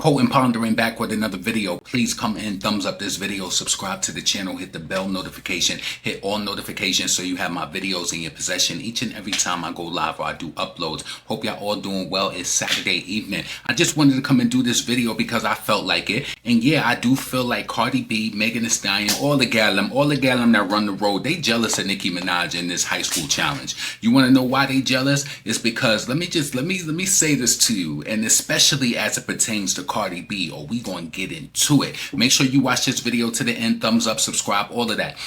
Potent Pondering back with another video. Please come in, thumbs up this video, subscribe to the channel, hit the bell notification, hit all notifications so you have my videos in your possession each and every time I go live or I do uploads. Hope y'all all doing well. It's Saturday evening. I just wanted to come and do this video because I felt like it. And yeah, I do feel like Cardi B, Megan Thee Stallion, all the gallum that run the road, they jealous of Nicki Minaj in this high school challenge. You want to know why they jealous? It's because let me say this to you, and especially as it pertains to Cardi B, or we gonna get into it. Make sure you watch this video to the end, thumbs up, subscribe, all of that.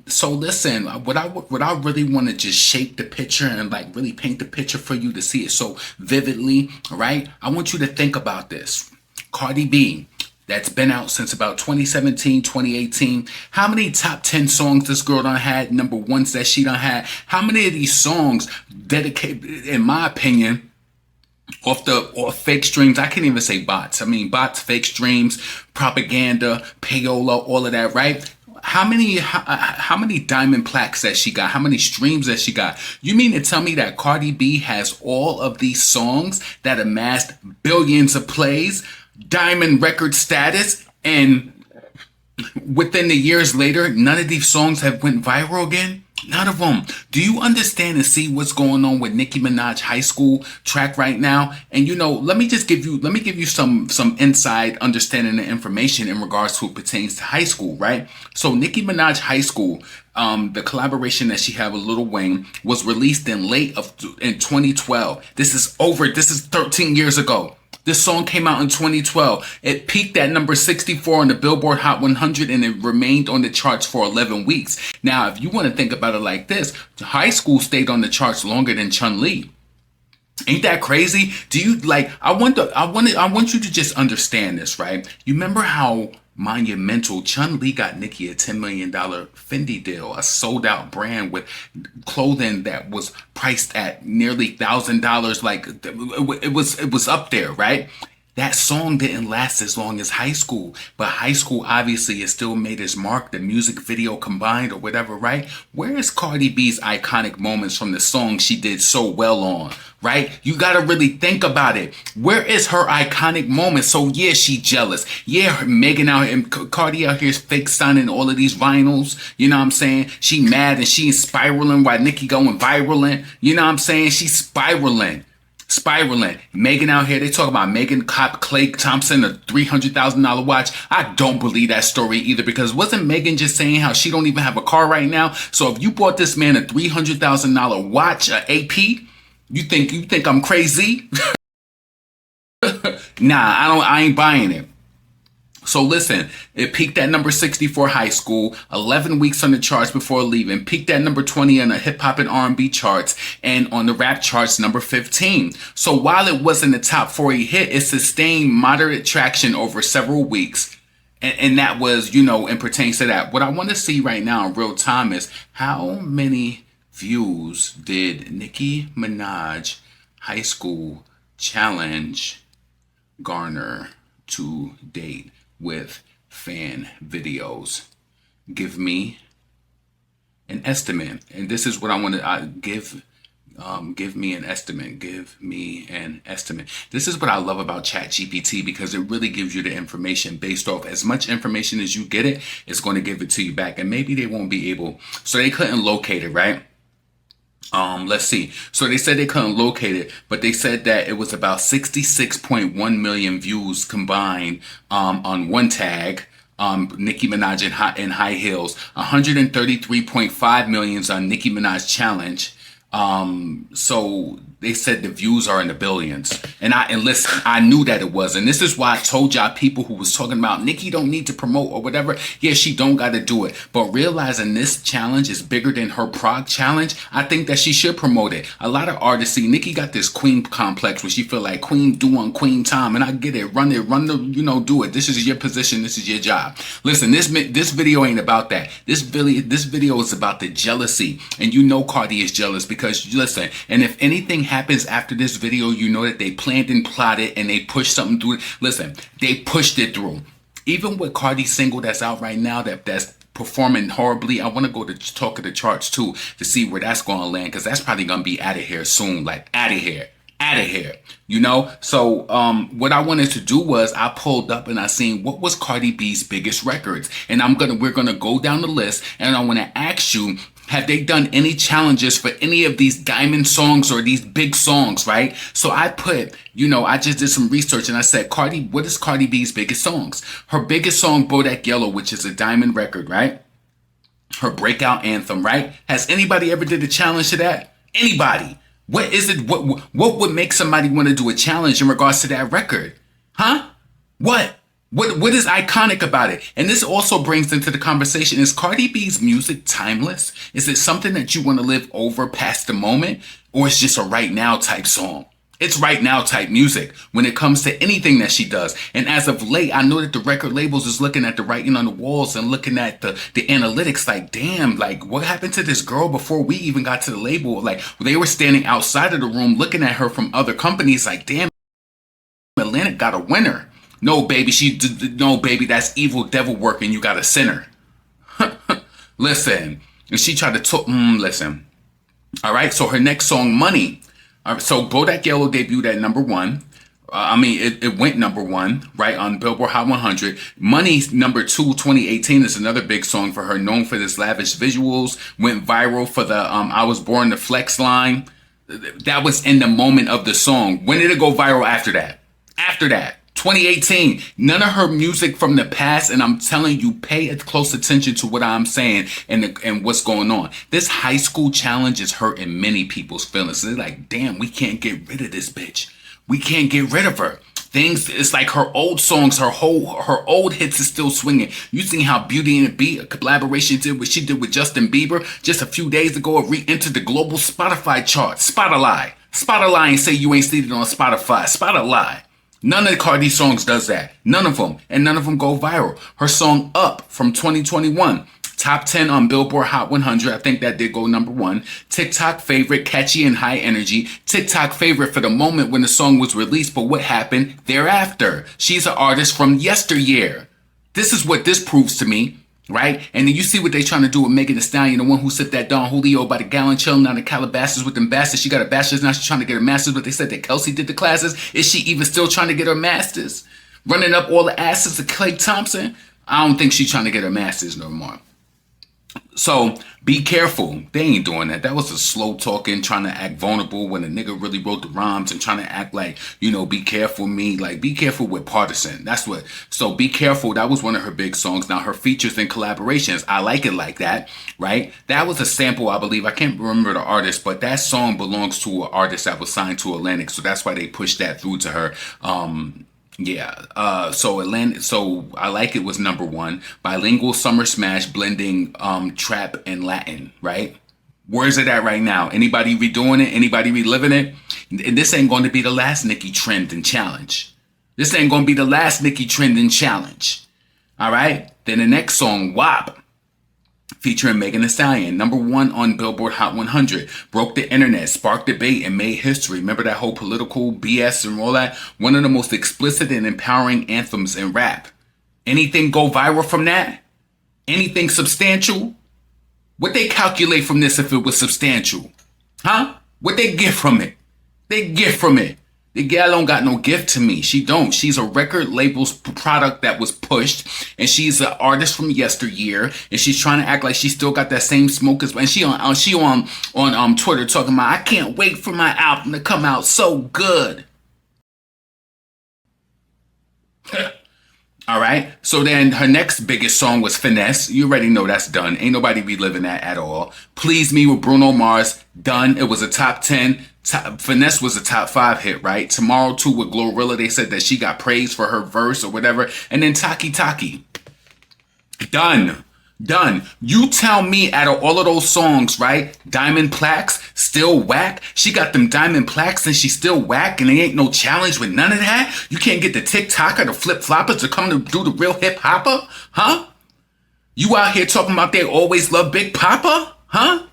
So listen, what I really want to just shape the picture and like really paint the picture for you to see it so vividly, right? I want you to think about this. Cardi B, that's been out since about 2017, 2018. How many top 10 songs this girl done had, number ones that she done had? How many of these songs dedicated, in my opinion, off fake streams? I can't even say bots. I mean bots, fake streams, propaganda, payola, all of that, right? How many diamond plaques that she got? How many streams that she got? You mean to tell me that Cardi B has all of these songs that amassed billions of plays, diamond record status, and within the years later, none of these songs have went viral again? None of them. Do you understand and see what's going on with Nicki Minaj high school track right now? And you know, let me give you some inside understanding and information in regards to what pertains to high school, right? So Nicki Minaj high school, the collaboration that she had with Lil Wayne was released in 2012. This is 13 years ago. This song came out in 2012. It peaked at number 64 on the Billboard Hot 100 and it remained on the charts for 11 weeks. Now, if you want to think about it like this, high school stayed on the charts longer than Chun-Li. Ain't that crazy? Do you like, I want you to just understand this, right? You remember how monumental Chun-Li got Nicki a $10 million Fendi deal, a sold out brand with clothing that was priced at nearly $1,000. Like it was up there, right? That song didn't last as long as high school, but high school obviously has still made its mark, the music video combined or whatever, right? Where is Cardi B's iconic moments from the song she did so well on, right? You got to really think about it. Where is her iconic moment? So yeah, she jealous. Yeah, Megan out here and Cardi out here is fake signing all of these vinyls. You know what I'm saying? She mad and she's spiraling while Nicki going viral. You know what I'm saying? She's spiraling. Megan out here, they talk about Megan cop Clay Thompson a $300,000 watch. I don't believe that story either, because wasn't Megan just saying how she don't even have a car right now? So if you bought this man a $300,000 watch, a AP, you think I'm crazy? Nah, I ain't buying it. So listen, it peaked at number 64 high school, 11 weeks on the charts before leaving, peaked at number 20 on the hip hop and R&B charts, and on the rap charts, number 15. So while it wasn't a top 40 hit, it sustained moderate traction over several weeks. And that was, you know, and pertains to that. What I want to see right now in real time is how many views did Nicki Minaj high school challenge garner to date with fan videos. Give me an estimate, and this is what I want to give me an estimate. Give me an estimate. This is what I love about ChatGPT, because it really gives you the information based off as much information as you get it's going to give it to you back, and maybe they won't be able, so they couldn't locate it, right? Let's see. So they said they couldn't locate it, but they said that it was about 66.1 million views combined on one tag, Nicki Minaj in high heels, 133.5 millions on Nicki Minaj challenge. So they said the views are in the billions. And listen, I knew that it was. And this is why I told y'all people who was talking about Nicki don't need to promote or whatever. Yeah, she don't got to do it. But realizing this challenge is bigger than her Prague challenge, I think that she should promote it. A lot of artists see Nicki got this queen complex where she feel like queen doing queen time. And I get it. Run the, you know, do it. This is your position. This is your job. Listen, this video ain't about that. This video is about the jealousy. And you know Cardi is jealous because, listen, and if anything happens after this video, you know that they planned and plotted and they pushed something through. Listen, they pushed it through. Even with Cardi's single that's out right now that's performing horribly, I want to go to Talk of the Charts too to see where that's going to land, because that's probably going to be out of here soon, like out of here. Out of here. So what I wanted to do was I pulled up and I seen what was Cardi B's biggest records. And we're gonna go down the list and I want to ask you, have they done any challenges for any of these diamond songs or these big songs, right? So I put, I just did some research and I said, what is Cardi B's biggest songs? Her biggest song, Bodak Yellow, which is a diamond record, right? Her breakout anthem, right? Has anybody ever did a challenge to that? Anybody? What is it? What would make somebody want to do a challenge in regards to that record? Huh? What is iconic about it? And this also brings into the conversation, is Cardi B's music timeless? Is it something that you want to live over past the moment? Or it's just a right now type song? It's right now type music when it comes to anything that she does. And as of late, I know that the record labels is looking at the writing on the walls and looking at the analytics like, damn, like what happened to this girl before we even got to the label? Like they were standing outside of the room looking at her from other companies like, damn, Atlantic got a winner. No, baby, no, baby, that's evil devil work and you got a sinner. Listen, and she tried to talk, listen. All right, so her next song, Money. So Bodak Yellow debuted at number 1. It went number 1, right, on Billboard Hot 100. Money, number 2, 2018, is another big song for her, known for this lavish visuals. Went viral for the I Was Born to Flex line. That was in the moment of the song. When did it go viral after that? After that. 2018, none of her music from the past, and I'm telling you, pay close attention to what I'm saying and what's going on. This high school challenge is hurting many people's feelings. They're like, damn, we can't get rid of this bitch. We can't get rid of her. It's like her old songs, her old hits is still swinging. You seen how Beauty and the Beat, a collaboration she did with Justin Bieber just a few days ago, it re-entered the global Spotify chart. Spot a lie and say you ain't seen it on Spotify. Spot a lie. None of Cardi's songs does that. None of them. And none of them go viral. Her song Up from 2021. Top 10 on Billboard Hot 100. I think that did go number 1. TikTok favorite, catchy and high energy. TikTok favorite for the moment when the song was released, but what happened thereafter? She's an artist from yesteryear. This is what this proves to me. Right? And then you see what they trying to do with Megan Thee Stallion, the one who sipped that Don Julio by the gallon, chilling down in Calabasas with them bastards. She got a bachelor's, now she's trying to get her master's, but they said that Kelsey did the classes. Is she even still trying to get her master's? Running up all the asses of Klay Thompson? I don't think she's trying to get her master's no more. So be careful. They ain't doing that. That was a slow talking, trying to act vulnerable when a nigga really wrote the rhymes and trying to act like, be careful me. Like, be careful with partisan. That's what. So be careful. That was one of her big songs. Now her features and collaborations, I like it like that, right? That was a sample, I believe. I can't remember the artist, but that song belongs to an artist that was signed to Atlantic. So that's why they pushed that through to her. So I Like It was number 1. Bilingual summer smash blending trap and Latin, right? Where's it at right now? Anybody redoing it? Anybody reliving it? And this ain't going to be the last Nicki trend and challenge. This ain't going to be the last Nicki trend and challenge. All right? Then the next song, WAP, featuring Megan Thee Stallion, number 1 on Billboard Hot 100, broke the internet, sparked debate, and made history. Remember that whole political BS and all that? One of the most explicit and empowering anthems in rap. Anything go viral from that? Anything substantial? What they calculate from this if it was substantial? Huh? What they get from it? They get from it. The gal don't got no gift to me. She don't. She's a record label's product that was pushed, and she's an artist from yesteryear, and she's trying to act like she still got that same smoke as. And she on Twitter talking about, I can't wait for my album to come out so good. All right. So then her next biggest song was Finesse. You already know that's done. Ain't nobody reliving that at all. Please Me with Bruno Mars. Done. It was a top 10. Finesse was a top 5 hit, right? Tomorrow 2 with Glorilla. They said that she got praised for her verse or whatever. And then Taki Taki. Done. You tell me out of all of those songs, right? Diamond plaques, still whack. She got them diamond plaques and she's still whack, and there ain't no challenge with none of that. You can't get the TikToker, the flip flopper to come to do the real hip hopper, huh? You out here talking about they always love Big Papa, huh?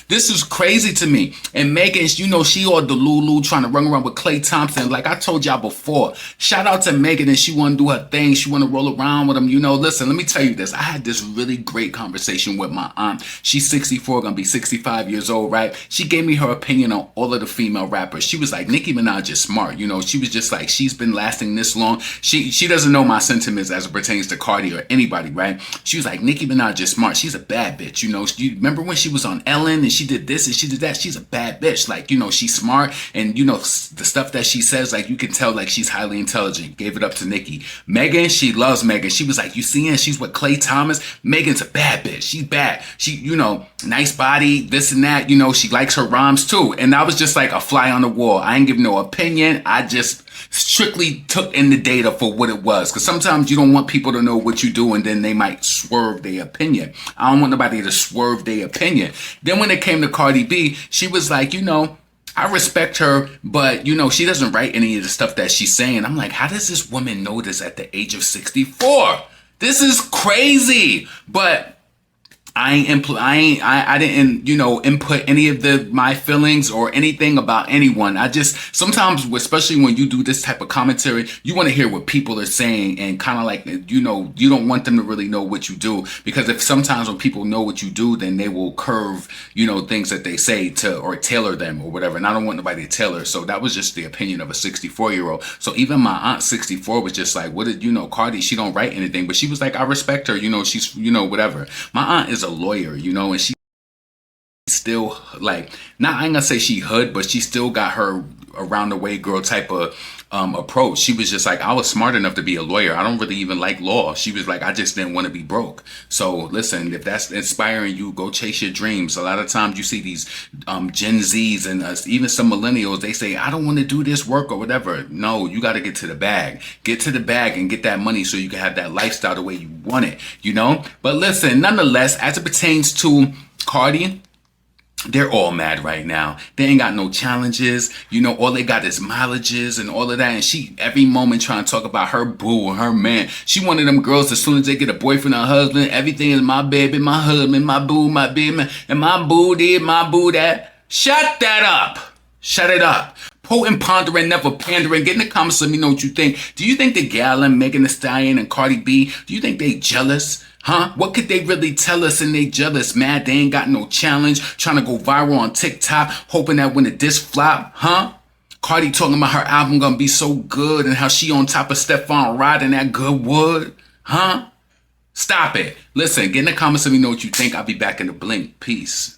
This is crazy to me. And Megan, you know, she all Delulu trying to run around with Klay Thompson. Like I told y'all before, shout out to Megan, and she want to do her thing. She want to roll around with him. You know, listen, let me tell you this. I had this really great conversation with my aunt. She's 64, gonna be 65 years old, right? She gave me her opinion on all of the female rappers. She was like, Nicki Minaj is smart. You know, she was just like, she's been lasting this long. She doesn't know my sentiments as it pertains to Cardi or anybody, right? She was like, Nicki Minaj is smart. She's a bad bitch. You know, you remember when she was on Ellen and she did this and she did that? She's a bad bitch. Like, you know, she's smart, and you know, the stuff that she says, like, you can tell like she's highly intelligent. Gave it up to Nicki. Megan, she loves Megan. She was like, you seeing she's with Klay Thomas? Megan's a bad bitch. She's bad. She, you know, nice body, this and that. You know, she likes her rhymes too. And I was just like a fly on the wall. I ain't give no opinion. I just strictly took in the data for what it was. Because sometimes you don't want people to know what you do, and then they might swerve their opinion. I don't want nobody to swerve their opinion. Then when it came to Cardi B, she was like, you know, I respect her, but you know, she doesn't write any of the stuff that she's saying. I'm like, how does this woman know this at the age of 64? This is crazy. But I didn't, you know, input any of my feelings or anything about anyone. I just, sometimes, especially when you do this type of commentary, you want to hear what people are saying, and kind of like, you know, you don't want them to really know what you do, because if sometimes when people know what you do, then they will curve, you know, things that they say to, or tailor them or whatever. And I don't want nobody to tailor. So that was just the opinion of a 64-year-old. So even my aunt 64 was just like, what did, you know, Cardi, she don't write anything, but she was like, I respect her, you know, she's, you know, whatever. My aunt is a lawyer, you know, and she still, like, not, I ain't gonna say she hood, but she still got her around the way girl type of approach. She was just like, I was smart enough to be a lawyer. I don't really even like law. She was like, I just didn't want to be broke. So listen, if that's inspiring you, go chase your dreams. A lot of times you see these Gen Zs and even some millennials, they say, I don't want to do this work or whatever. No, you got to get to the bag. Get to the bag and get that money so you can have that lifestyle the way you want it, you know? But listen, nonetheless, as it pertains to Cardi, they're all mad right now. They ain't got no challenges. You know, all they got is mileages and all of that. And she, every moment, trying to talk about her boo or her man. She one of them girls, as soon as they get a boyfriend or husband, everything is my baby, my husband, my boo, my baby, and my boo did, my boo that. Shut that up. Shut it up. Potent, pondering, never pandering. Get in the comments, let me know what you think. Do you think the Gallon, Megan Thee Stallion, and Cardi B, do you think they jealous? Huh? What could they really tell us, and they jealous, man? They ain't got no challenge, trying to go viral on TikTok, hoping that when the disc flop, huh? Cardi talking about her album gonna be so good and how she on top of Stephon riding that good wood, huh? Stop it. Listen, get in the comments, let me know what you think. I'll be back in a blink. Peace.